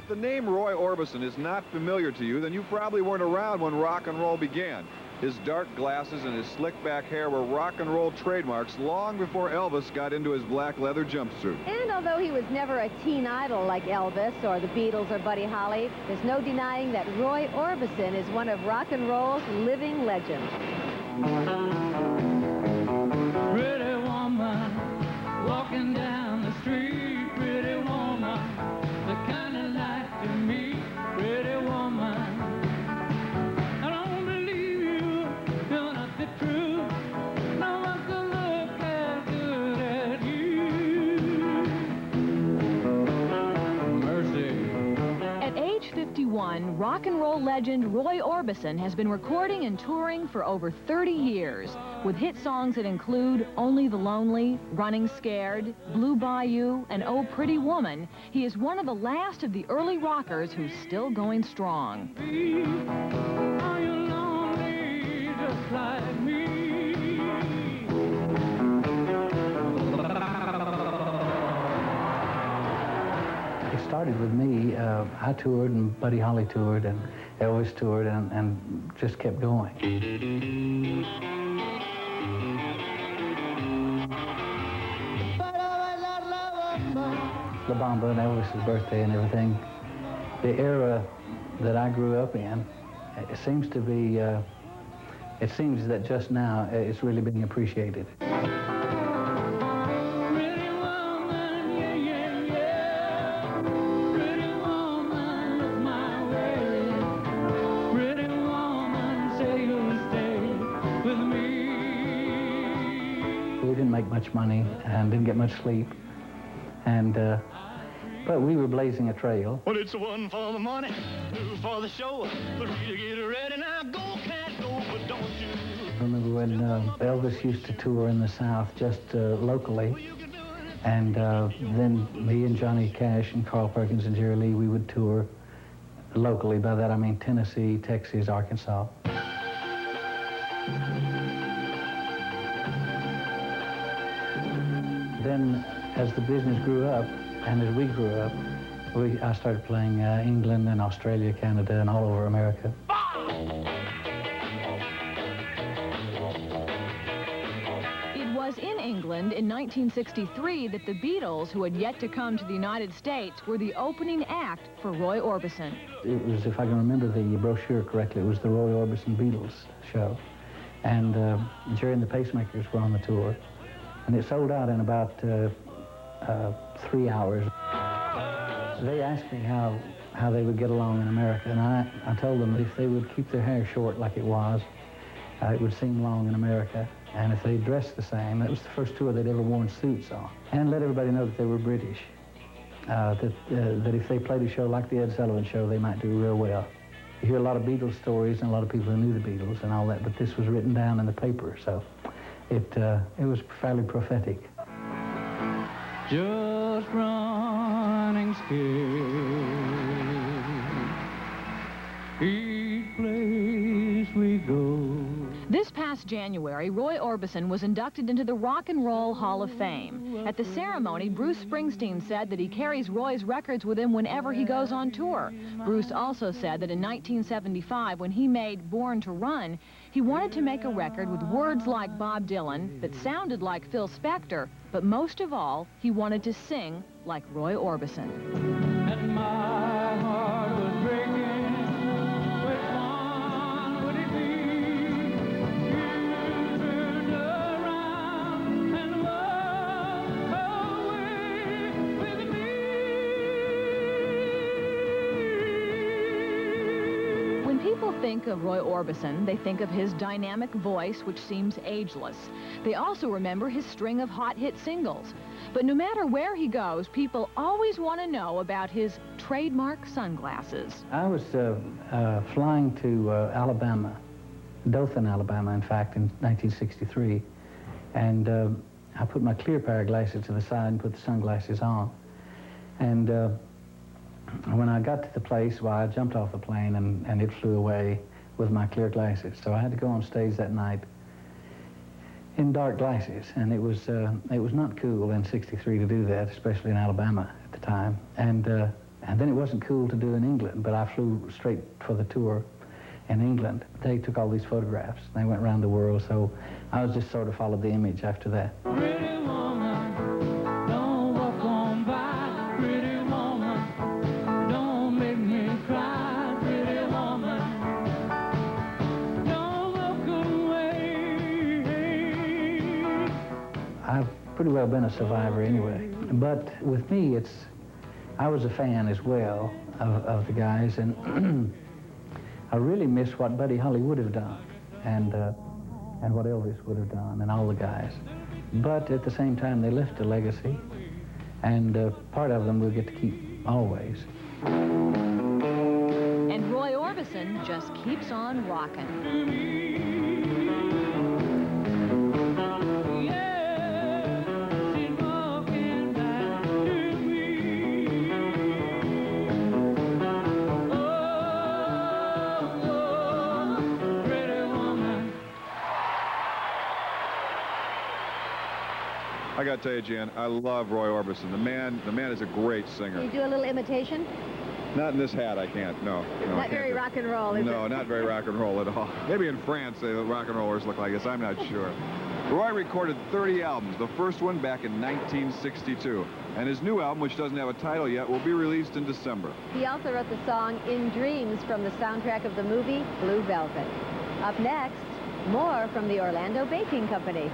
the name Roy Orbison is not familiar to you, then you probably weren't around when rock and roll began. His dark glasses and his slick-back hair were rock and roll trademarks long before Elvis got into his black leather jumpsuit. And although he was never a teen idol like Elvis or the Beatles or Buddy Holly, there's no denying that Roy Orbison is one of rock and roll's living legends. Pretty woman walking down the street, pretty woman, the kind of like to meet, pretty woman. Rock and roll legend Roy Orbison has been recording and touring for over 30 years with hit songs that include Only the Lonely, Running Scared, Blue Bayou, and Oh Pretty Woman. He is one of the last of the early rockers who's still going strong. Are you lonely just like me? It started with me. I toured, and Buddy Holly toured, and Elvis toured, and just kept going. La Bamba and Elvis's birthday and everything. The era that I grew up in, it seems to be, it seems that just now it's really being appreciated. We didn't make much money and didn't get much sleep, and but we were blazing a trail. Well, it's one for the money, two for the show, three to get ready. Now go, cat, go, but don't you? I remember when Elvis used to tour in the South just locally, and then me and Johnny Cash and Carl Perkins and Jerry Lee, we would tour locally. By that I mean Tennessee, Texas, Arkansas. Then, as the business grew up, and as we grew up, I started playing England and Australia, Canada, and all over America. It was in England in 1963 that the Beatles, who had yet to come to the United States, were the opening act for Roy Orbison. It was, if I can remember the brochure correctly, it was the Roy Orbison Beatles show. And Jerry and the Pacemakers were on the tour. And it sold out in about 3 hours. They asked me how they would get along in America, and I told them that if they would keep their hair short like it was, it would seem long in America. And if they dressed the same, that was the first tour they'd ever worn suits on. And let everybody know that they were British, that if they played a show like the Ed Sullivan Show, they might do real well. You hear a lot of Beatles stories and a lot of people who knew the Beatles and all that, but this was written down in the paper, so it was fairly prophetic. Just running scared, each place we go. This past January, Roy Orbison was inducted into the Rock and Roll Hall of Fame. At the ceremony, Bruce Springsteen said that he carries Roy's records with him whenever he goes on tour. Bruce also said that in 1975, when he made Born to Run, he wanted to make a record with words like Bob Dylan that sounded like Phil Spector, but most of all, he wanted to sing like Roy Orbison. And my heart was breaking. Which one would it be? You turned around and walked away with me. When people think of Roy Orbison, they think of his dynamic voice, which seems ageless. They also remember his string of hot hit singles. But no matter where he goes, people always want to know about his trademark sunglasses. I was flying to Alabama, Dothan, Alabama, in fact, in 1963. And I put my clear pair of glasses to the side and put the sunglasses on. And when I got to the place, well, I jumped off the plane and it flew away with my clear glasses. So I had to go on stage that night in dark glasses, and it was not cool in '63 to do that, especially in Alabama at the time. And And then it wasn't cool to do in England, but I flew straight for the tour in England. They took all these photographs. They went around the world, so I was just sort of followed the image after that. Pretty woman, don't walk on by. Pretty woman, don't make me cry. Pretty woman, don't walk away. I've pretty well been a survivor anyway. But with me, I was a fan as well of the guys, and I really miss what Buddy Holly would have done, and what Elvis would have done, and all the guys. But at the same time, they left a legacy, and part of them we'll get to keep always. And Roy Orbison just keeps on rocking. I got to tell you, Jan, I love Roy Orbison. The man is a great singer. Can you do a little imitation? Not in this hat, I can't. No. Not very rock and roll, is it? No, not very rock and roll at all. Maybe in France, the rock and rollers look like this. I'm not sure. Roy recorded 30 albums, the first one back in 1962. And his new album, which doesn't have a title yet, will be released in December. He also wrote the song In Dreams from the soundtrack of the movie Blue Velvet. Up next, more from the Orlando Baking Company.